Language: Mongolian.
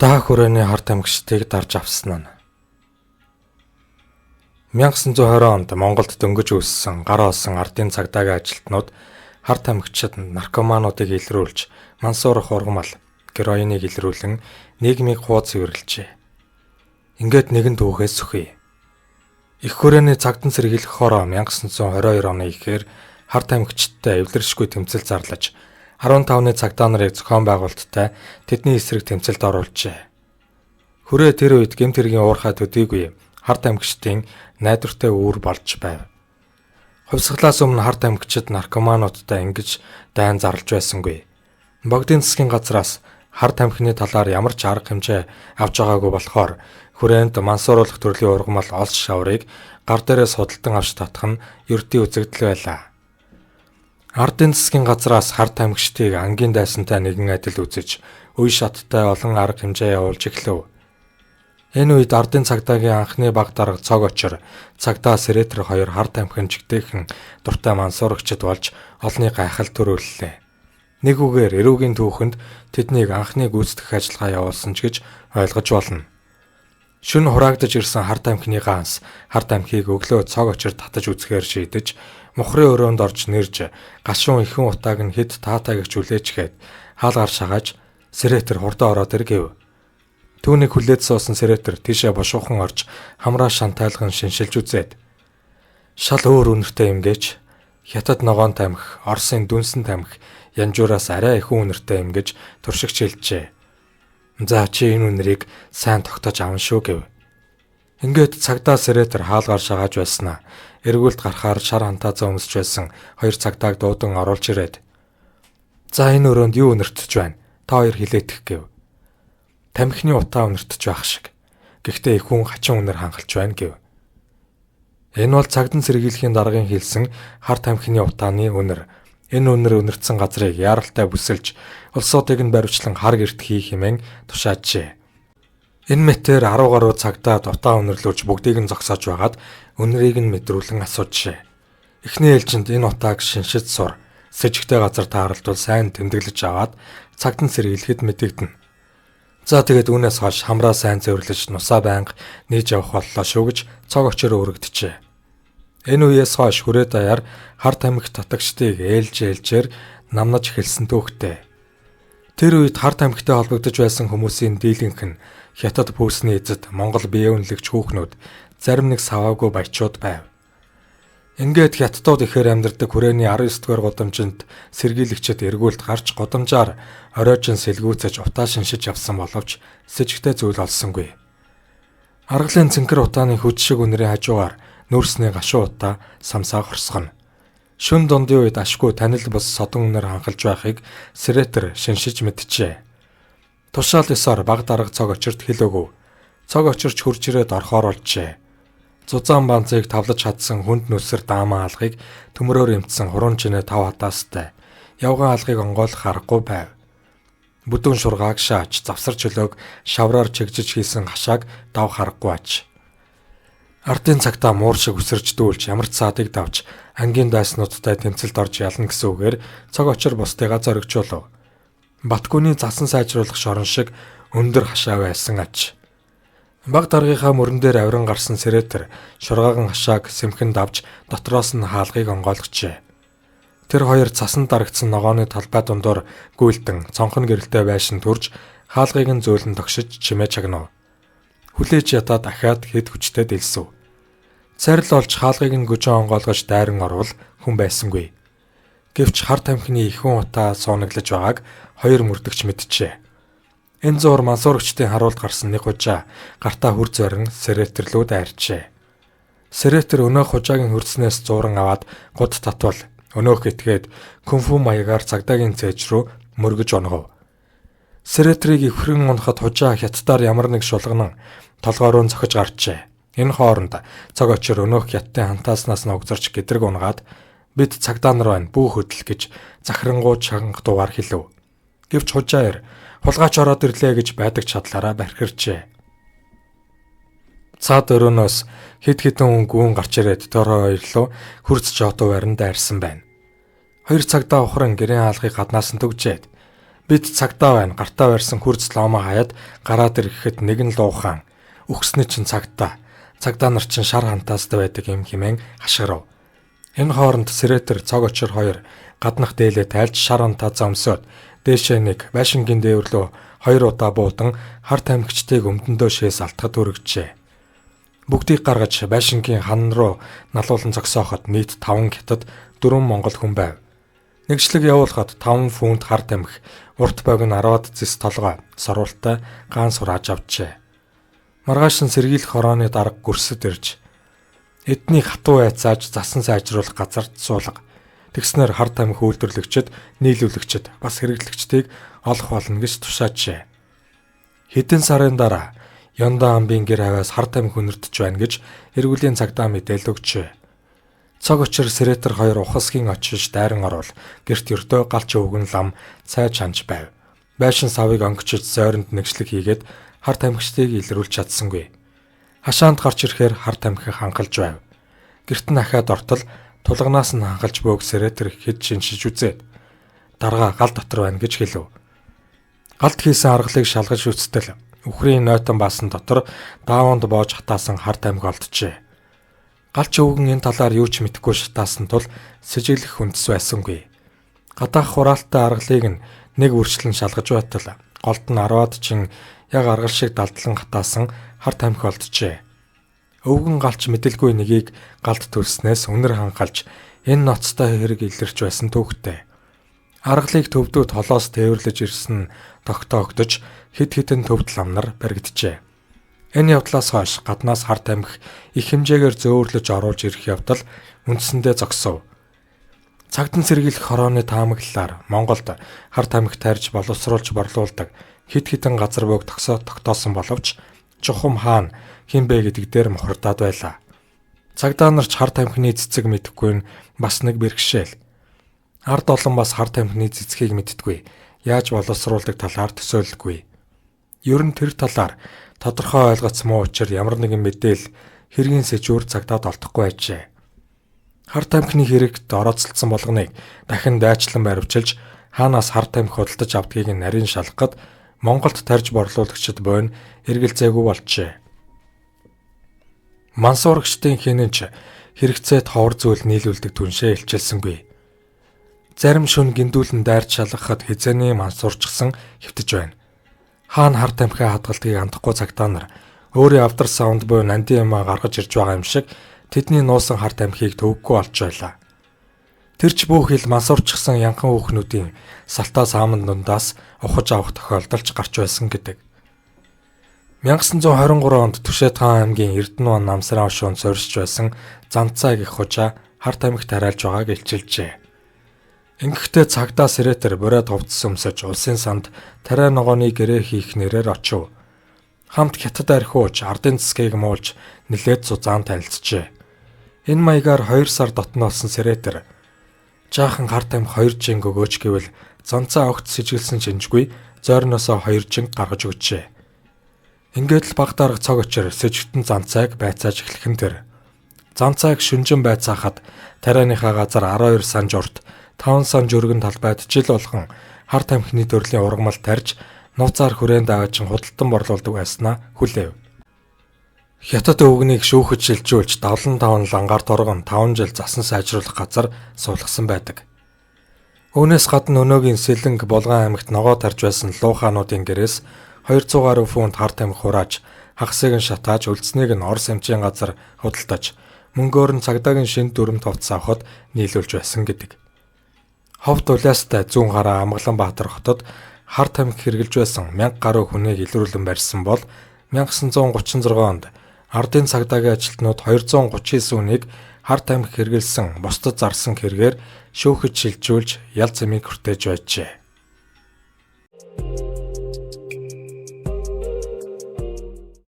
Даах хүрээний харт амьгчдыг дарж авсан нь 1920 онд Монголд дөнгөж үүссэн гар олсон ардын цагдаагийн ажилтнууд харт амьгчид наркомануудыг илрүүлж, мансуурах ургамал, героиныг илрүүлэн нийгмийг хуудас эвэрлжээ. Ингээд нэгэн түүхээс сүхий. Их хүрээний цагдан сэргийлэх хороо 1922 оны ихээр харт амьгчдтай эвлэршгүй тэмцэл зарлаж 15-ны цагдаа нарыг зохион байгуулалттай тэдний эсрэг тэмцэлд оруулжээ. Хүрээ тэр үед гэмт хэргийн уурхай төдийгүй харт амьгчдын найдвартай үүр болж байв. Хувьсгалаас өмнө харт амьгчид наркомануудтай ингэж дайн зарлж байсангүй. Богдын засгийн газраас харт амьхны талаар ямар ч арга хэмжээ авч байгаагүй болохоор хүрээнд мансууруулах төрлийн ургамал олс шаврыг гар дээрээс худалдан авч татах нь ердийн үзэгдэл байлаа. Ардын засгийн газраас харт амьгчдыг ангийн дайсантай нэгэн адил үзэж, үе шаттай олон арга хэмжээ явуулж эхлэв. Энэ үед ардын цагдаагийн анхны баг дарга цог очир, цагдаа Сэрэтэр хоёр харт амьхын чигтэйхэн дуртай мансуурагчд болж олныг гайхал төрүүллээ. Нэг үгээр эрүүгийн түүхэнд тэднийг анхны гүйцэтгэх ажиллагаа явуулсан ч гэж ойлгож болно. Шөнө хураагдаж ирсэн харт амьхны ганс харт амьхийг өглөө цог очир татаж үзэхээр шийдэж, мухрын өрөөнд орж нэрж, гашуун ихэн утааг нь хэд таатайгч үлээчгээд хаалгаар шагааж Сэрэтэр хурдан ороод иргэв. Түүнийг хүлээд суусан Сэрэтэр тийшээ бошуухан орж хамраа шантайлган шиншилж үзээд шал өөр үнэртэй юм гэж Хятад ногоон тамхи, Оросын дүнсэн тамхи янжуураас арай их үнэртэй юм гэж туршигч хэлжээ. За чи энэ үнэрийг сайн тогтоож аван шүү гэв. Ингээд цагдаа Сэрэтэр хаалгаар шагааж байснаа эргүүлд гарахаар шар хантаазаа өмсөж байсан хоёр цагдааг дуудан оруулж ирээд "За энэ өрөөнд юу үнэртэж байна? Та хоёр хилээдэх" гэв. "Тамхины утаа үнэртэж байх шиг. Гэхдээ их хүн хачин үнэр хангалж байна" гэв. Энэ бол цагдан сэргийлэхийн даргын хэлсэн харт тамхины утааны үнэр. Энэ үнэр үнэртсэн газрыг яаралтай бүсэлж, улсуудыг нь баривчлан хар гэрт хийх хэмээн тушаажээ. Энэ мэтээр 10 гаруй цагдаа дутаа үнэрлүүлж бүгдийг нь зогсоож байгаад үнэрийг нь мэдрүүлэн асуужээ. Эхний ээлжинд энэ утааг шиншиж сур, сэжигтэй газар тааралдвал сайн тэмдэглэж аваад цагдан сэргийлэхэд мэдэгдэнэ. За тэгээд үүнээс хойш хамраа сайн цэвэрлэж нусаа байнга нээж явах боллоо шүү гэж цог очир өргөдөжээ. Энэ үеэс хойш хүрээ даяар харт амьх татагчдыг ээлжээр намнаж эхэлсэн түүхтэй. Тэр үед харт амьхтай холбогдож байсан хүмүүсийн дийлэнх нь Хятад пүүсний эзэд Монгол бие үнэлэгч хүүхнүүд, зарим нэг саваагүй баячууд байв. Ингээд хятадууд ихээр амьдардаг хүрээний 19-р гудамжинд сэргийлэгчид эргүүлд гарч гудамжаар оройжин сэлгүүцэж утаа шиншиж явсан боловч сэжигтэй зүйл олсонгүй. Аргалын цэнхэр утааны хүч шиг үнэрийн хажуугаар нүрсний гашуун утаа самсаа хорсгоно. Шүн дундын үед ашгүй танил бус содон үнэр хангалж байхыг Сэрэтэр шиншиж мэджээ. Тушаал ёсоор баг дарга цог очирт хэл өгөв. Цог очирч хурж ирээд орхоор олжээ. Зузаан банцыг тавлаж хадсан хүнд нүсэр даамаа алгыг төмрөөр эмтсэн хурун чинээ 5 хатаастай. Явган алгыг онгойлох аргагүй байв. Бүдүүн шургааг шааж, завсар чөлөөг шавраар чигжиж хийсэн хашааг давх аргагүй аж. Ардын цагтаа муур шиг үсэрч дүүлж ямар ч цаадыг давж ангийн дайснуудтай тэмцэлд орж ялна гэсэн үгээр цог очир бусдыгаа зоригжуулав. Батгүйний засан сайжруулах шорон шиг өндөр хашаа байсан аж. Баг даргийнхаа мөрөн дээр авиран гарсан Сэрэтэр шургаахан хашааг сэмхэн давж дотроос нь хаалгыг онгойлгожээ. Тэр хоёр цасан дарагдсан ногооны талбай дундуур гүйлтэн цонхон гэрэлтэй байшин төрж хаалгыг нь зөөлөн тогшиж чимээ чагнав. Хүлээж ятаа дахиад хэд хүчтэй дэлсэв. Царил олж хаалгыг нь гүжин онгойлгож дайран орвол хүн байсангүй. Гэвч харт амьхны ихэн утаа суунаглаж байгааг хоёр мөрдөгч мэджээ. Энэ зур мансуурагчдын харуулд гарсан нэг хужаа гартаа хүр зорин Сэрэтэр рүү дайрчээ. Сэрэтэр өнөөх хужаагийн хөрснөөс зууран аваад гуд татвал өнөөх итгээд кунфу маягаар цагдаагийн цээж рүү мөргөж онгов. Сэрэтрийг өвхрэн унахад хужаа хятадаар ямар нэг шулганан толгоороо зохиж гарчээ. Энэ хооронд цог очир өнөөх хятадын хантааснаас нь угзарч гэдрэг унгаад бид цагдаа нар байна бүү хөдөл гэж захирангуй чанга дугаар хэлв. Гэвч хужаар хулгайч ороод ирлээ гэж байдаг чадлаараа бархирчээ. Цаад өрөөнөөс хэд хэдэн гүүн гарч ирээд төр хоёрлоо хурц жотоо барин дайрсан байна. Хоёр цагдаа ухран гэрийн хаалгыг гаднаас нь төгжээд Бид цагтаа байна. Гартаа барьсан хурц лоомоо хаяад гараад ирэхэд нэг нь луухан. Үхсний чинь цагтаа. Цагдаа нар чинь шар хантаастай байдаг юм хэмээн хашгирав. Энэ хооронд Сретер цог очир хоёр гаднах дээлээ тайлж шар хантаа зомсоод дээшээ нэг байшингийн дээвэр рүү 2 удаа буудан хар тамхичтыг өмдөндөө шээс алтгад хүргэжээ. Бүгдийг гаргаж байшингийн хан руу налуулан зогсооход нийт 5 хятад 4 монгол хүн байв. Нэгжлэг явуулахад 5 фунт хар тамхи, урт богино 10-ад зис толгой, сорулттай гаан сурааж авчээ. Маргааш нь сэргийлэх хорооны дарга гүрсэд ирж эднийг хатуу айцааж засан сайжруулах газарт суулга. Тэгснээр хар тамхи үйлдвэрлэгчид, нийлүүлэгчид, бас хэрэглэгчдийг олох болно гэж тушаажээ. Хэдэн сарын дараа Ёндо амбын гэр хаваас хар тамхи үнэртэж байна гэж эргүүлийн цагдаа мэдээлэл өгчээ. Цог очир Сретер хоёр ухасгийн очиж дайран орвол гэрт өртөө галч өвгөн лам цай чанж байв. Байшин савыг онгичиж зойронд нэгжлэг хийгээд хар тамхичтыг илрүүлж чадсангүй. Хашаанд гарч ирэхээр хар тамхи хангалж байв. Гэрт нь ахаад ортол тулганаас нь хангалж бөөг Сретер хэд шинжиж үзээд дарга гал дотор байна гэж хэлв. Галд хийсэн аргалыг шалгаж үцтэл үхрийн нойтон баасан дотор дааванд боож хатаасан хар тамхи олджээ. Галч өвгөн энэ талаар юу ч мэдэхгүй шатаасан тул сэжиглэх хүндэс байсангүй. Гадаах хураалттай аргалыг нэг үрчлэн шалгаж байтал голд нь 10-ад чин яг аргал шиг далдлан хатаасан хар тамхи олджээ. Өвгөн галч мэдэлгүй нэгийг галд төлснөөс үнэр хангалж энэ ноцтой хэрэг илэрч байсан төвхтэй. Аргалыг төвдөө толоос тээвэрлэж ирсэн тогтоогдож хэд хэдэн төвд ламнар баригджээ. Энэ явдлаас хойш гаднаас хар тамхи их хэмжээгээр зөөвөрлөж оруулж ирэх явдал үндсэндээ зогсов. Цагдан сэргийлэх хорооны таамаглалаар Монголд хар тамхи тарьж боловсруулж борлуулдаг хэд хэдэн газар бөөг тогтоосон боловч Чухам хаан хинбэ гэдэг дээр мухардаад байлаа. Цагдаа нарч хар тамхины цэцэг мэдэхгүй нь бас нэг бэрхшээл. Ард олон бас хар тамхины цэцгийг мэдтгүй. Яаж боловсруулдаг талаар төсөөлөлгүй. Ер нь тэр талаар тодорхой ойлгоц муу учир ямар нэгэн мэдээл хэргийн сэжүүр цагдаад олдохгүй ажээ. Хар тамхины хэрэгт орооцолдсон болгоныг дахин дайчлан баривчилж хаанаас хар тамхи худалдаж авдгийг нарийн шалгахад Монголд тарьж борлуулагчид бойн эргэлзээгүй болжээ. Мансуурагчдын хинэнч хэрэгцээд ховор зүйл нийлүүлдэг түншээ илчилсэнгүй. Зарим шөнө гиндүүлэн дайрч шалгахад хизээний мансуурчсан хэвтэж байна. Хаан хар тамхи хадгалтыг андахгүй цагдаа нар өөрийн авдар саунд буй нандин юмаа гаргаж ирж байгаа юм шиг тэдний нуусан хар тамхийг төвөггүй олж байлаа. Тэрч бүх хил мансуурчсан янхан хүүхнүүдийн салтаа сааман дундаас ухаж авах тохиолдолч гарч байсан гэдэг. 1923 онд Түшэт хаан аймгийн Эрдэнэ намсраа шуун сорьсч байсан Занцаа гэх хужаа хар тамхи тариалж байгааг илчилжээ. Ингэхдээ цагдаа Сретер бороод хувцас өмсөж улсын санд тариа ногооны гэрээ хийх нэрээр очив. Хамт хятад архиуч ардын засгийг муулж нилээд зузаан танилцжээ. Энэ маягаар 2 сар дотно болсон Сретер жаахан хар тамхи 2 жинг өгөөч гэвэл Занцаа огт сэжиглсэн шинжгүй зойрноосоо 2 жинг гаргаж өгчээ. Ингээд л баг дарга цог очир сэжигтэн Занцааг байцааж эхлэхэн тэр. Занцааг шүнжин байцаахад тарианыхаа газар 12 санж урт 5 санж өргөн талбайд жил болгон хар тамхины төрлийн ургамал тарьж нууцаар хүрээнд аваачин худалдан борлуулдаг байснаа хүлээв. Хятад өвгнийг шүүхэд шилжүүлж 75 лангаар торгон 5 жил засан сайжруулах газар суулгасан байдаг. Үүнээс гадна өнөөгийн Сэлэнг Булган аймагт ногоо тарж байсан луу хаануудын гэрээс 200 гаруй фунт хар тамхи хурааж хагасыг нь шатааж үлдсэнийг нь Орос эмчийн газар худалдаж мөнгөөр нь цагдаагийн шинэ дүрм товц авахд нийлүүлж байсан гэдэг. Ховд улаастай зүүн гараа Амгаланбаатар хотод хар тамхи хэрглэж байсан 1000 гаруй хүнийг илрүүлэн барьсан бол 1936 онд ардын цагдаагийн ажилтнууд 239 хүнийг хар тамхи хэрглэсэн бусдад зарсан хэрэгээр шүүхэд шилжүүлж ял зэмийг хүртээж байжээ.